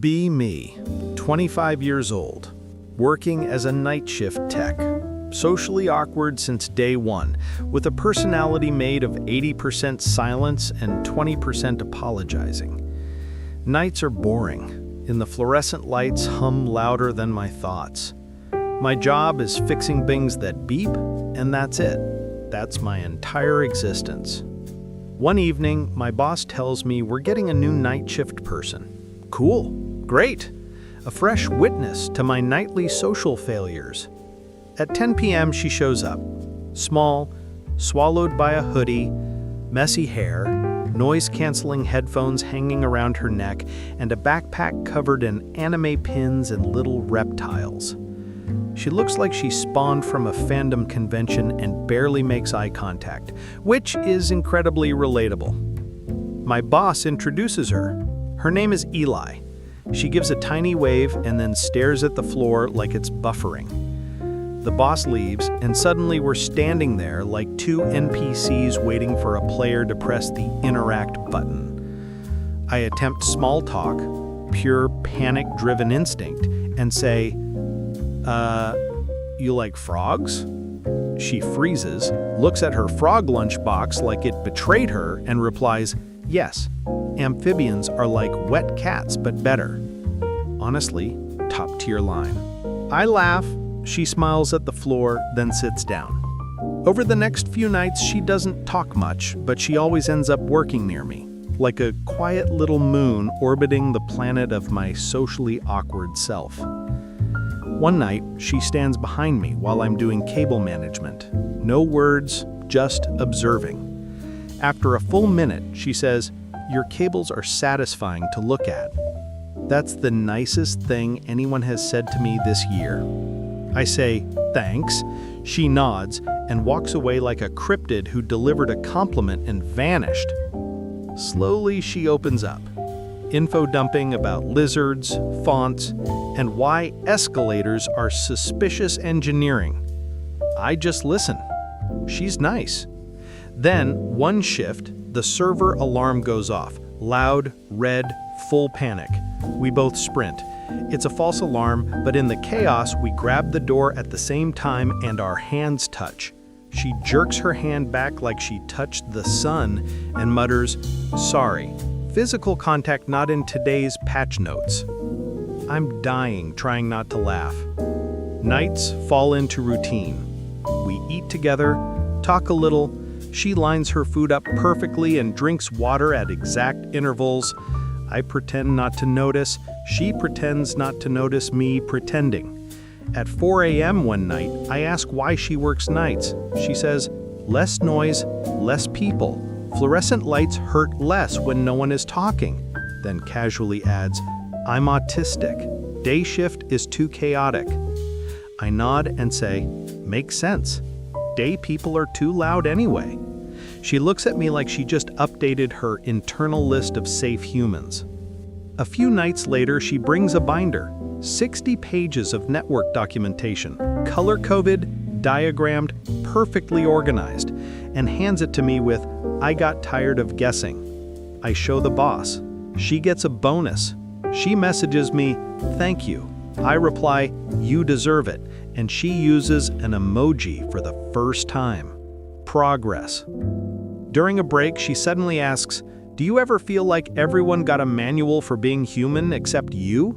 Be me, 25 years old, working as a night shift tech, socially awkward since day one, with a personality made of 80% silence and 20% apologizing. Nights are boring, and the fluorescent lights hum louder than my thoughts. My job is fixing things that beep, and that's it. That's my entire existence. One evening, my boss tells me we're getting a new night shift person. Cool, great, a fresh witness to my nightly social failures. At 10 p.m. she shows up, small, swallowed by a hoodie, messy hair, noise-canceling headphones hanging around her neck, and a backpack covered in anime pins and little reptiles. She looks like she spawned from a fandom convention and barely makes eye contact, which is incredibly relatable. My boss introduces her. Her name is Eli. She gives a tiny wave and then stares at the floor like it's buffering. The boss leaves, and suddenly we're standing there like two NPCs waiting for a player to press the interact button. I attempt small talk, pure panic-driven instinct, and say, you like frogs? She freezes, looks at her frog lunchbox like it betrayed her, and replies, yes, amphibians are like wet cats but better. Honestly, top-tier line. I laugh, she smiles at the floor, then sits down. Over the next few nights, she doesn't talk much, but she always ends up working near me, like a quiet little moon orbiting the planet of my socially awkward self. One night, she stands behind me while I'm doing cable management. No words, just observing. After a full minute, she says, "Your cables are satisfying to look at." That's the nicest thing anyone has said to me this year. I say, thanks. She nods and walks away like a cryptid who delivered a compliment and vanished. Slowly, she opens up. Info dumping about lizards, fonts, and why escalators are suspicious engineering. I just listen. She's nice. Then, one shift, the server alarm goes off. Loud, red, full panic. We both sprint. It's a false alarm, but in the chaos, we grab the door at the same time and our hands touch. She jerks her hand back like she touched the sun and mutters, "Sorry. Physical contact not in today's patch notes." I'm dying, trying not to laugh. Nights fall into routine. We eat together, talk a little. She lines her food up perfectly and drinks water at exact intervals. I pretend not to notice. She pretends not to notice me pretending. At 4 a.m. one night, I ask why she works nights. She says, less noise, less people. Fluorescent lights hurt less when no one is talking. Then casually adds, I'm autistic. Day shift is too chaotic. I nod and say, makes sense. Day people are too loud anyway. She looks at me like she just updated her internal list of safe humans. A few nights later, she brings a binder, 60 pages of network documentation, color-coded, diagrammed, perfectly organized, and hands it to me with, I got tired of guessing. I show the boss. She gets a bonus. She messages me, thank you. I reply, you deserve it, and she uses an emoji for the first time. Progress. During a break, she suddenly asks, do you ever feel like everyone got a manual for being human except you?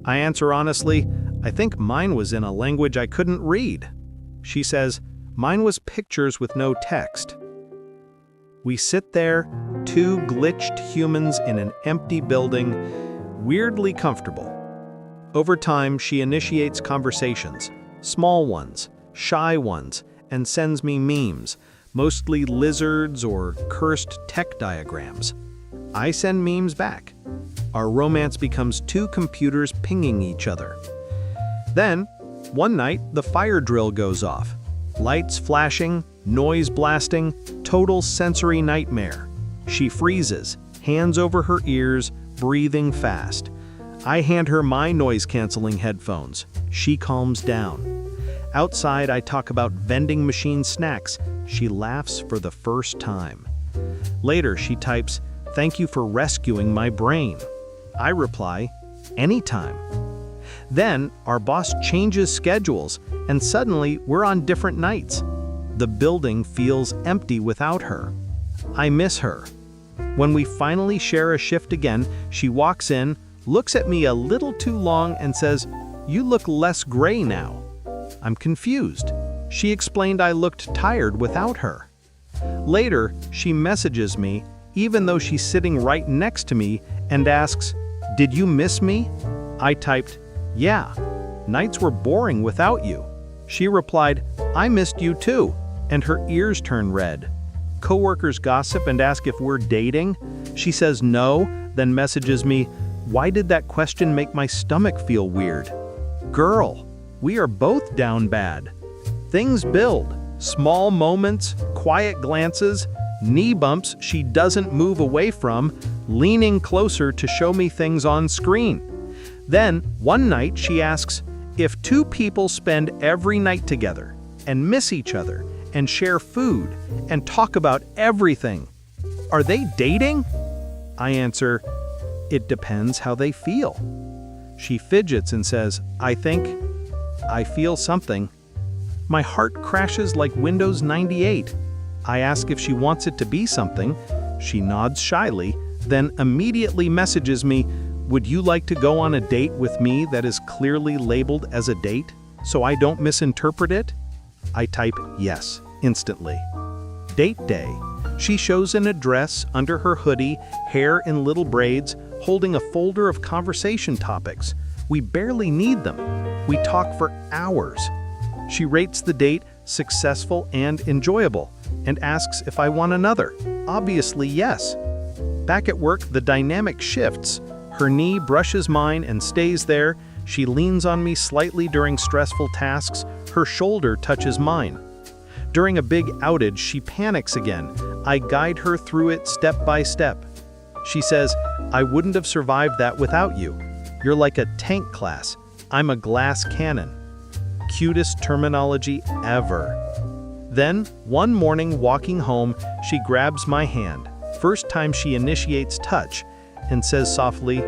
I answer honestly, I think mine was in a language I couldn't read. She says, mine was pictures with no text. We sit there, two glitched humans in an empty building, weirdly comfortable. Over time, she initiates conversations, small ones, shy ones, and sends me memes, mostly lizards or cursed tech diagrams. I send memes back. Our romance becomes two computers pinging each other. Then, one night, the fire drill goes off. Lights flashing, noise blasting, total sensory nightmare. She freezes, hands over her ears, breathing fast. I hand her my noise-canceling headphones. She calms down. Outside, I talk about vending machine snacks. She laughs for the first time. Later, she types, thank you for rescuing my brain. I reply, anytime. Then our boss changes schedules, and suddenly we're on different nights. The building feels empty without her. I miss her. When we finally share a shift again, she walks in, looks at me a little too long and says, "You look less gray now." I'm confused. She explained I looked tired without her. Later, she messages me, even though she's sitting right next to me, and asks, "Did you miss me?" I typed, "Yeah, nights were boring without you." She replied, "I missed you too," and her ears turn red. Coworkers gossip and ask if we're dating. She says no, then messages me, "Why did that question make my stomach feel weird?" Girl, we are both down bad. Things build. Small moments, quiet glances, knee bumps she doesn't move away from, leaning closer to show me things on screen. Then, one night she asks, if two people spend every night together and miss each other and share food and talk about everything, are they dating? I answer, it depends how they feel. She fidgets and says, I feel something. My heart crashes like Windows 98. I ask if she wants it to be something. She nods shyly, then immediately messages me, would you like to go on a date with me that is clearly labeled as a date, so I don't misinterpret it? I type yes, instantly. Date day. She shows an address under her hoodie, hair in little braids, holding a folder of conversation topics. We barely need them. We talk for hours. She rates the date successful and enjoyable, and asks if I want another. Obviously, yes. Back at work, the dynamic shifts. Her knee brushes mine and stays there. She leans on me slightly during stressful tasks. Her shoulder touches mine. During a big outage, she panics again. I guide her through it step by step. She says, I wouldn't have survived that without you. You're like a tank class. I'm a glass cannon. Cutest terminology ever. Then, one morning walking home, she grabs my hand. First time she initiates touch, and says softly,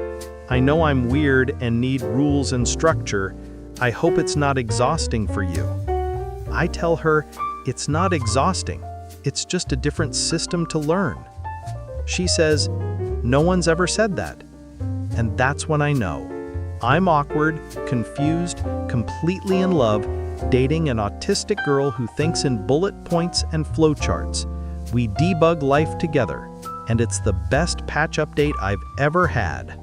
I know I'm weird and need rules and structure. I hope it's not exhausting for you. I tell her, it's not exhausting. It's just a different system to learn. She says, no one's ever said that. And that's when I know. I'm awkward, confused, completely in love, dating an autistic girl who thinks in bullet points and flowcharts. We debug life together, and it's the best patch update I've ever had.